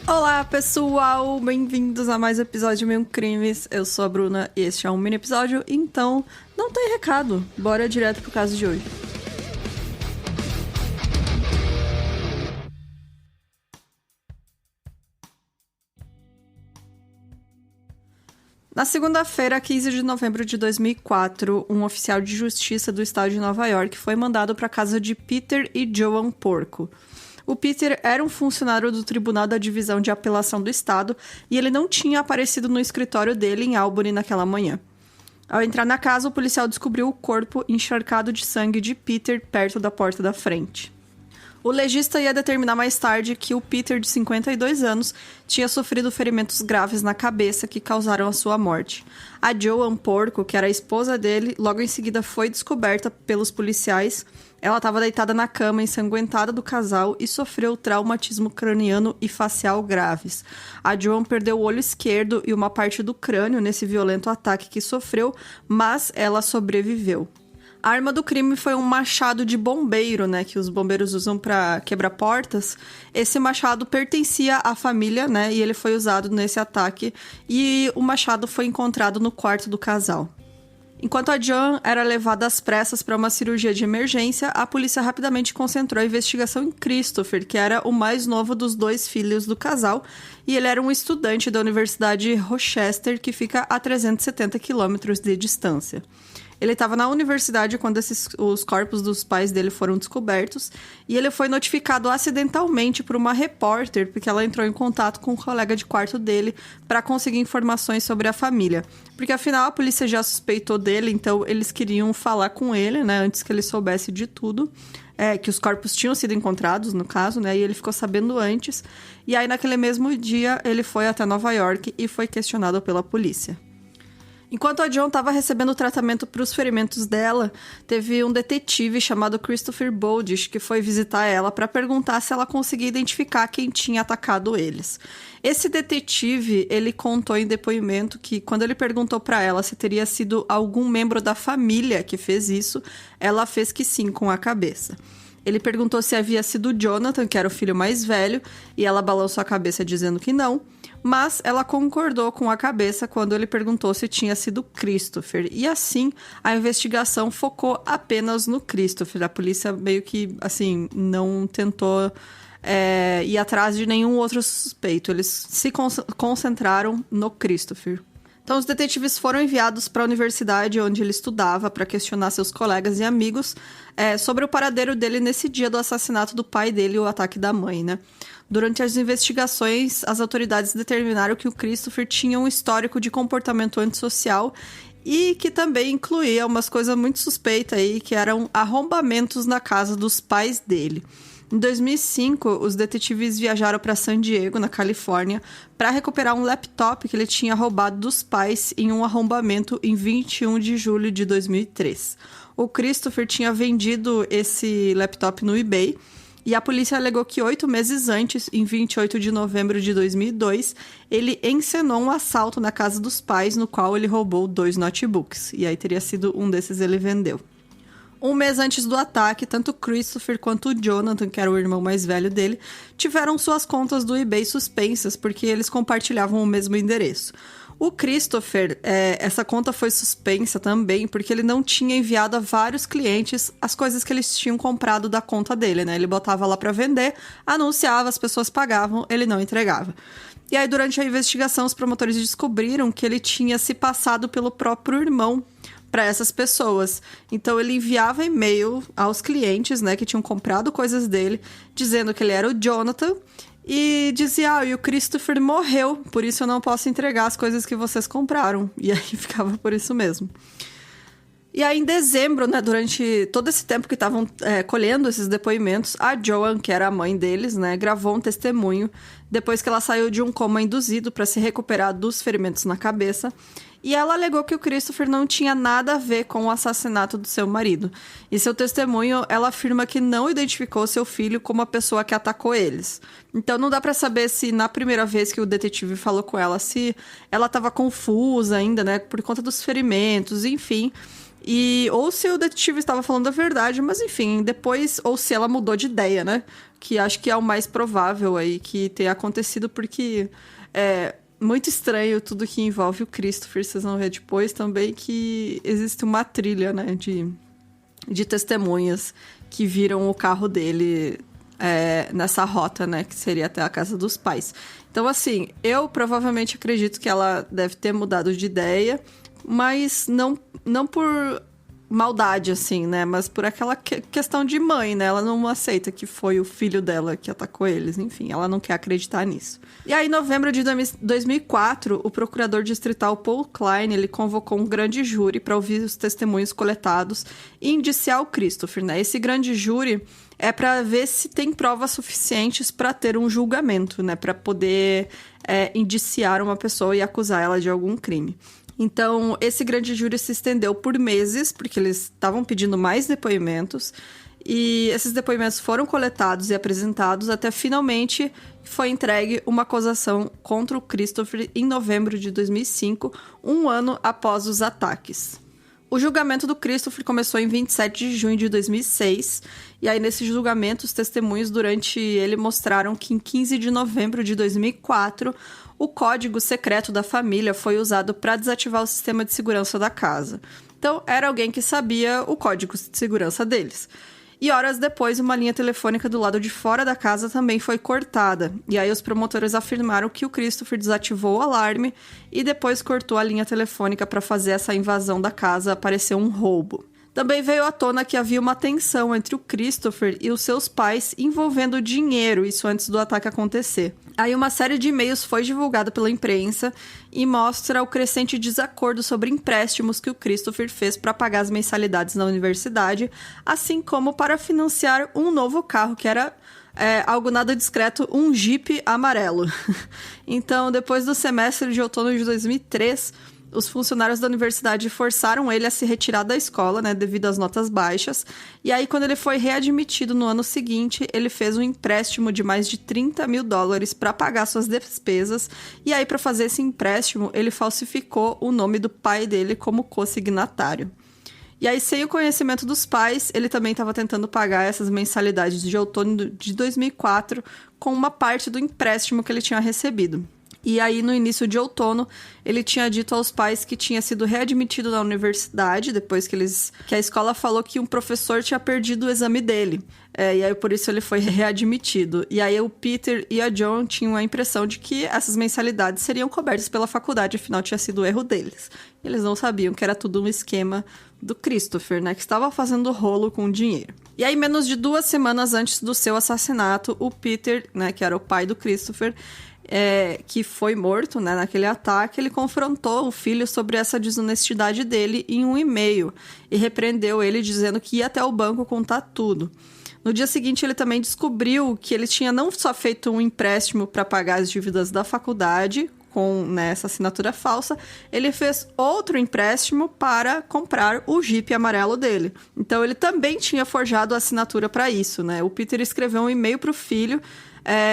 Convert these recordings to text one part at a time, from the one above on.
Olá, pessoal! Bem-vindos a mais um episódio de Mil Crimes. Eu sou a Bruna e este é um mini episódio, então não tem recado. Bora direto pro caso de hoje. Na segunda-feira, 15 de novembro de 2004, um oficial de justiça do estado de Nova York foi mandado para a casa de Peter e Joan Porco. O Peter era um funcionário do Tribunal da Divisão de Apelação do Estado e ele não tinha aparecido no escritório dele em Albany naquela manhã. Ao entrar na casa, o policial descobriu o corpo encharcado de sangue de Peter perto da porta da frente. O legista ia determinar mais tarde que o Peter, de 52 anos, tinha sofrido ferimentos graves na cabeça que causaram a sua morte. A Joan Porco, que era a esposa dele, logo em seguida foi descoberta pelos policiais. Ela estava deitada na cama, ensanguentada do casal e sofreu traumatismo craniano e facial graves. A Joan perdeu o olho esquerdo e uma parte do crânio nesse violento ataque que sofreu, mas ela sobreviveu. A arma do crime foi um machado de bombeiro, né, que os bombeiros usam para quebrar portas. Esse machado pertencia à família, né, e ele foi usado nesse ataque. E o machado foi encontrado no quarto do casal. Enquanto a Joan era levada às pressas para uma cirurgia de emergência, a polícia rapidamente concentrou a investigação em Christopher, que era o mais novo dos dois filhos do casal, e ele era um estudante da Universidade Rochester, que fica a 370 quilômetros de distância. Ele estava na universidade quando os corpos dos pais dele foram descobertos e ele foi notificado acidentalmente por uma repórter, porque ela entrou em contato com um colega de quarto dele para conseguir informações sobre a família. Porque afinal a polícia já suspeitou dele, então eles queriam falar com ele, né, antes que ele soubesse de tudo. Que os corpos tinham sido encontrados, no caso, né, e ele ficou sabendo antes. E aí naquele mesmo dia ele foi até Nova York e foi questionado pela polícia. Enquanto a Joan estava recebendo tratamento para os ferimentos dela, teve um detetive chamado Christopher Bowdish que foi visitar ela para perguntar se ela conseguia identificar quem tinha atacado eles. Esse detetive, ele contou em depoimento que quando ele perguntou para ela se teria sido algum membro da família que fez isso, ela fez que sim com a cabeça. Ele perguntou se havia sido Jonathan, que era o filho mais velho, e ela balançou a cabeça dizendo que não, mas ela concordou com a cabeça quando ele perguntou se tinha sido Christopher. E assim, a investigação focou apenas no Christopher. A polícia meio que, assim, não tentou ir atrás de nenhum outro suspeito. Eles se concentraram no Christopher. Então, os detetives foram enviados para a universidade onde ele estudava para questionar seus colegas e amigos sobre o paradeiro dele nesse dia do assassinato do pai dele e o ataque da mãe, né? Durante as investigações, as autoridades determinaram que o Christopher tinha um histórico de comportamento antissocial e que também incluía umas coisas muito suspeitas aí, que eram arrombamentos na casa dos pais dele. Em 2005, os detetives viajaram para San Diego, na Califórnia, para recuperar um laptop que ele tinha roubado dos pais em um arrombamento em 21 de julho de 2003. O Christopher tinha vendido esse laptop no eBay e a polícia alegou que 8 meses antes, em 28 de novembro de 2002, ele encenou um assalto na casa dos pais, no qual ele roubou 2 notebooks. E aí teria sido um desses ele vendeu. Um mês antes do ataque, tanto Christopher quanto o Jonathan, que era o irmão mais velho dele, tiveram suas contas do eBay suspensas, porque eles compartilhavam o mesmo endereço. O Christopher, essa conta foi suspensa também, porque ele não tinha enviado a vários clientes as coisas que eles tinham comprado da conta dele, né? Ele botava lá para vender, anunciava, as pessoas pagavam, ele não entregava. E aí, durante a investigação, os promotores descobriram que ele tinha se passado pelo próprio irmão para essas pessoas. Então ele enviava e-mail aos clientes, né, que tinham comprado coisas dele, dizendo que ele era o Jonathan e dizia, e o Christopher morreu, por isso eu não posso entregar as coisas que vocês compraram. E aí ficava por isso mesmo. E aí, em dezembro, né, durante todo esse tempo que estavam colhendo esses depoimentos, a Joan, que era a mãe deles, né, gravou um testemunho depois que ela saiu de um coma induzido para se recuperar dos ferimentos na cabeça. E ela alegou que o Christopher não tinha nada a ver com o assassinato do seu marido. Em seu testemunho, ela afirma que não identificou seu filho como a pessoa que atacou eles. Então não dá pra saber se na primeira vez que o detetive falou com ela, se ela tava confusa ainda, né, por conta dos ferimentos, enfim. Ou se o detetive estava falando a verdade, mas enfim, depois, ou se ela mudou de ideia, né? Que acho que é o mais provável aí que tenha acontecido, porque é muito estranho tudo que envolve o Christopher. Vocês vão ver depois também que existe uma trilha, né, de testemunhas que viram o carro dele nessa rota, né, que seria até a casa dos pais. Então, assim, eu provavelmente acredito que ela deve ter mudado de ideia, mas não por maldade, assim, né? Mas por aquela questão de mãe, né? Ela não aceita que foi o filho dela que atacou eles. Enfim, ela não quer acreditar nisso. E aí, em novembro de 2004, o procurador distrital Paul Klein, ele convocou um grande júri para ouvir os testemunhos coletados e indiciar o Christopher, né? Esse grande júri é para ver se tem provas suficientes para ter um julgamento, né? Para poder indiciar uma pessoa e acusar ela de algum crime. Então, esse grande júri se estendeu por meses, porque eles estavam pedindo mais depoimentos, e esses depoimentos foram coletados e apresentados até finalmente foi entregue uma acusação contra o Christopher em novembro de 2005, um ano após os ataques. O julgamento do Christopher começou em 27 de junho de 2006, e aí nesse julgamento os testemunhos durante ele mostraram que em 15 de novembro de 2004, o código secreto da família foi usado para desativar o sistema de segurança da casa. Então, era alguém que sabia o código de segurança deles. E horas depois, uma linha telefônica do lado de fora da casa também foi cortada. E aí os promotores afirmaram que o Christopher desativou o alarme e depois cortou a linha telefônica para fazer essa invasão da casa parecer um roubo. Também veio à tona que havia uma tensão entre o Christopher e os seus pais envolvendo dinheiro, isso antes do ataque acontecer. Aí uma série de e-mails foi divulgada pela imprensa e mostra o crescente desacordo sobre empréstimos que o Christopher fez para pagar as mensalidades na universidade, assim como para financiar um novo carro, que era algo nada discreto, um Jeep amarelo. Então, depois do semestre de outono de 2003... os funcionários da universidade forçaram ele a se retirar da escola, né, devido às notas baixas. E aí, quando ele foi readmitido no ano seguinte, ele fez um empréstimo de mais de $30 mil para pagar suas despesas. E aí, para fazer esse empréstimo, ele falsificou o nome do pai dele como consignatário. E aí, sem o conhecimento dos pais, ele também estava tentando pagar essas mensalidades de outono de 2004 com uma parte do empréstimo que ele tinha recebido. E aí, no início de outono, ele tinha dito aos pais que tinha sido readmitido na universidade, depois que a escola falou que um professor tinha perdido o exame dele. E aí, por isso, ele foi readmitido. E aí, o Peter e a Joan tinham a impressão de que essas mensalidades seriam cobertas pela faculdade, afinal, tinha sido o erro deles. Eles não sabiam que era tudo um esquema do Christopher, né, que estava fazendo rolo com o dinheiro. E aí, menos de 2 semanas antes do seu assassinato, o Peter, né, que era o pai do Christopher, que foi morto, né, naquele ataque, ele confrontou o filho sobre essa desonestidade dele em um e-mail e repreendeu ele dizendo que ia até o banco contar tudo. No dia seguinte, ele também descobriu que ele tinha não só feito um empréstimo para pagar as dívidas da faculdade, com, né, essa assinatura falsa, ele fez outro empréstimo para comprar o Jeep amarelo dele. Então, ele também tinha forjado a assinatura para isso, né? O Peter escreveu um e-mail para o filho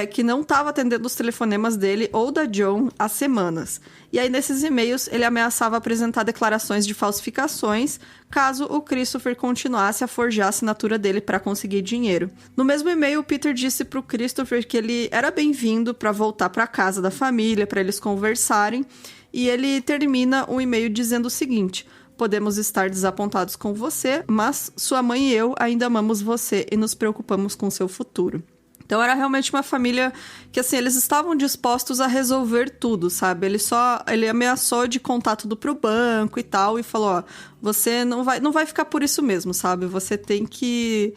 que não estava atendendo os telefonemas dele ou da Joan há semanas. E aí, nesses e-mails, ele ameaçava apresentar declarações de falsificações caso o Christopher continuasse a forjar a assinatura dele para conseguir dinheiro. No mesmo e-mail, o Peter disse para o Christopher que ele era bem-vindo para voltar para a casa da família, para eles conversarem, e ele termina o e-mail dizendo o seguinte: podemos estar desapontados com você, mas sua mãe e eu ainda amamos você e nos preocupamos com seu futuro. Então, era realmente uma família que, assim, eles estavam dispostos a resolver tudo, sabe? Ele ameaçou de contar tudo pro banco e tal, e falou, ó, você não vai ficar por isso mesmo, sabe? Você tem que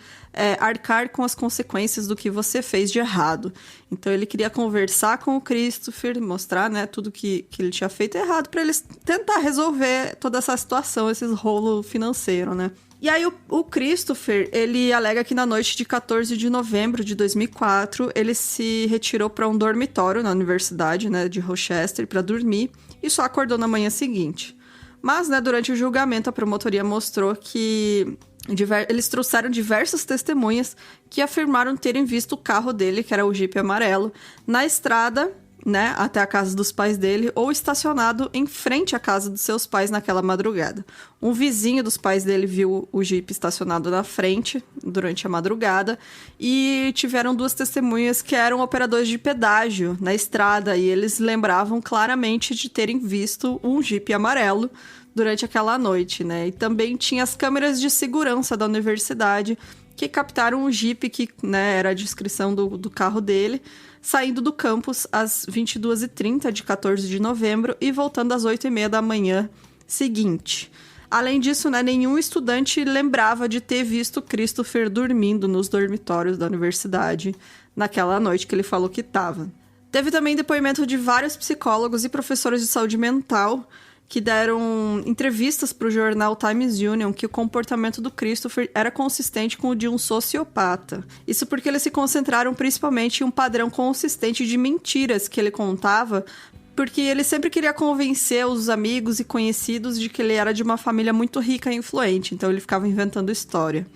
arcar com as consequências do que você fez de errado. Então, ele queria conversar com o Christopher, mostrar, né, tudo que ele tinha feito errado, para eles tentar resolver toda essa situação, esse rolo financeiro, né? E aí, o Christopher, ele alega que na noite de 14 de novembro de 2004, ele se retirou para um dormitório na universidade, né, de Rochester para dormir e só acordou na manhã seguinte. Mas, né, durante o julgamento, a promotoria mostrou que eles trouxeram diversas testemunhas que afirmaram terem visto o carro dele, que era o Jeep amarelo, na estrada, né, até a casa dos pais dele, ou estacionado em frente à casa dos seus pais naquela madrugada. Um vizinho dos pais dele viu o Jeep estacionado na frente durante a madrugada, e tiveram 2 testemunhas que eram operadores de pedágio na estrada, e eles lembravam claramente de terem visto um Jeep amarelo durante aquela noite, né? E também tinha as câmeras de segurança da universidade que captaram o Jeep, que, né, era a descrição do carro dele, saindo do campus às 22h30 de 14 de novembro e voltando às 8h30 da manhã seguinte. Além disso, né, nenhum estudante lembrava de ter visto Christopher dormindo nos dormitórios da universidade naquela noite que ele falou que estava. Teve também depoimento de vários psicólogos e professores de saúde mental que deram entrevistas para o jornal Times Union que o comportamento do Christopher era consistente com o de um sociopata. Isso porque eles se concentraram principalmente em um padrão consistente de mentiras que ele contava, porque ele sempre queria convencer os amigos e conhecidos de que ele era de uma família muito rica e influente, então ele ficava inventando história.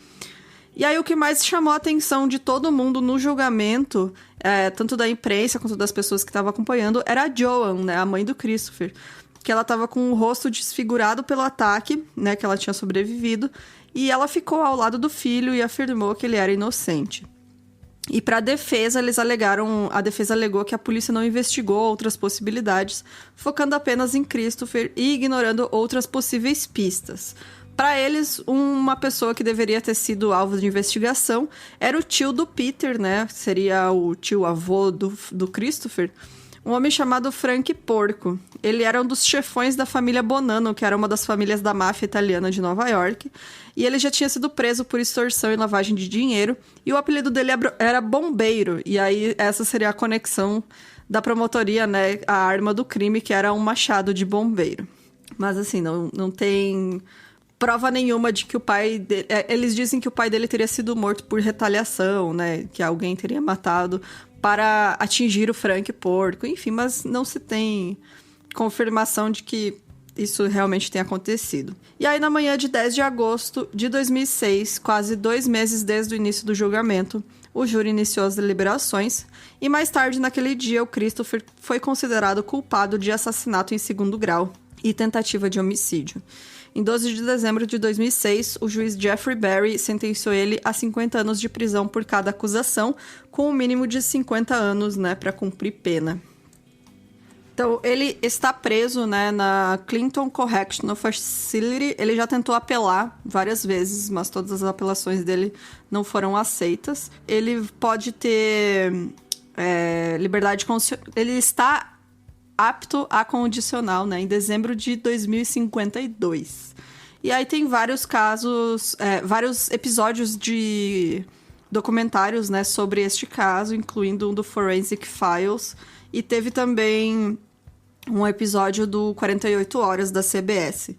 E aí o que mais chamou a atenção de todo mundo no julgamento, tanto da imprensa quanto das pessoas que estavam acompanhando, era a Joan, né, a mãe do Christopher, que ela estava com o rosto desfigurado pelo ataque, né, que ela tinha sobrevivido, e ela ficou ao lado do filho e afirmou que ele era inocente. E para a defesa alegou que a polícia não investigou outras possibilidades, focando apenas em Christopher e ignorando outras possíveis pistas. Para eles, uma pessoa que deveria ter sido alvo de investigação era o tio do Peter, né, seria o tio-avô do Christopher, um homem chamado Frank Porco. Ele era um dos chefões da família Bonanno, que era uma das famílias da máfia italiana de Nova York. E ele já tinha sido preso por extorsão e lavagem de dinheiro. E o apelido dele era Bombeiro. E aí essa seria a conexão da promotoria, né? A arma do crime, que era um machado de bombeiro. Mas assim, não tem prova nenhuma de que o pai dele... Eles dizem que o pai dele teria sido morto por retaliação, né? Que alguém teria matado para atingir o Frank Porco, enfim, mas não se tem confirmação de que isso realmente tenha acontecido. E aí, na manhã de 10 de agosto de 2006, quase 2 meses desde o início do julgamento, o júri iniciou as deliberações e mais tarde naquele dia o Christopher foi considerado culpado de assassinato em 2º grau e tentativa de homicídio. Em 12 de dezembro de 2006, o juiz Jeffrey Berry sentenciou ele a 50 anos de prisão por cada acusação, com um mínimo de 50 anos, né, para cumprir pena. Então, ele está preso, né, na Clinton Correctional Facility. Ele já tentou apelar várias vezes, mas todas as apelações dele não foram aceitas. Ele pode ter liberdade condicional. Ele está apto a condicional, né, em dezembro de 2052. E aí tem vários casos, vários episódios de documentários, né, sobre este caso, incluindo um do Forensic Files, e teve também um episódio do 48 Horas da CBS.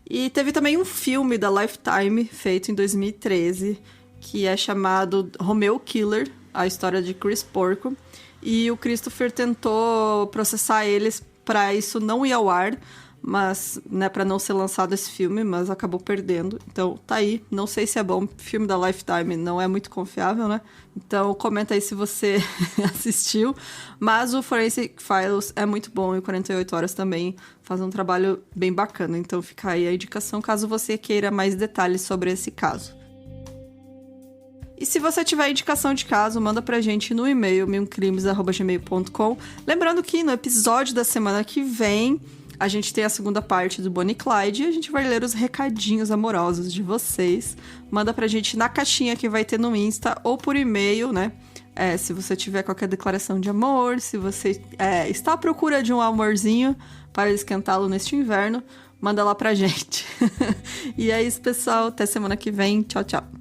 E teve também um filme da Lifetime, feito em 2013, que é chamado Romeo Killer, a história de Chris Porco. E o Christopher tentou processar eles para isso não ir ao ar, mas, né, para não ser lançado esse filme, mas acabou perdendo. Então, tá aí. Não sei se é bom. O filme da Lifetime não é muito confiável, né? Então, comenta aí se você assistiu. Mas o Forensic Files é muito bom e o 48 Horas também faz um trabalho bem bacana. Então, fica aí a indicação caso você queira mais detalhes sobre esse caso. E se você tiver indicação de caso, manda pra gente no e-mail milcrimes@gmail.com. Lembrando que no episódio da semana que vem, a gente tem a segunda parte do Bonnie e Clyde e a gente vai ler os recadinhos amorosos de vocês. Manda pra gente na caixinha que vai ter no Insta ou por e-mail, né? Se você tiver qualquer declaração de amor, se você está à procura de um amorzinho para esquentá-lo neste inverno, manda lá pra gente. E é isso, pessoal. Até semana que vem. Tchau, tchau.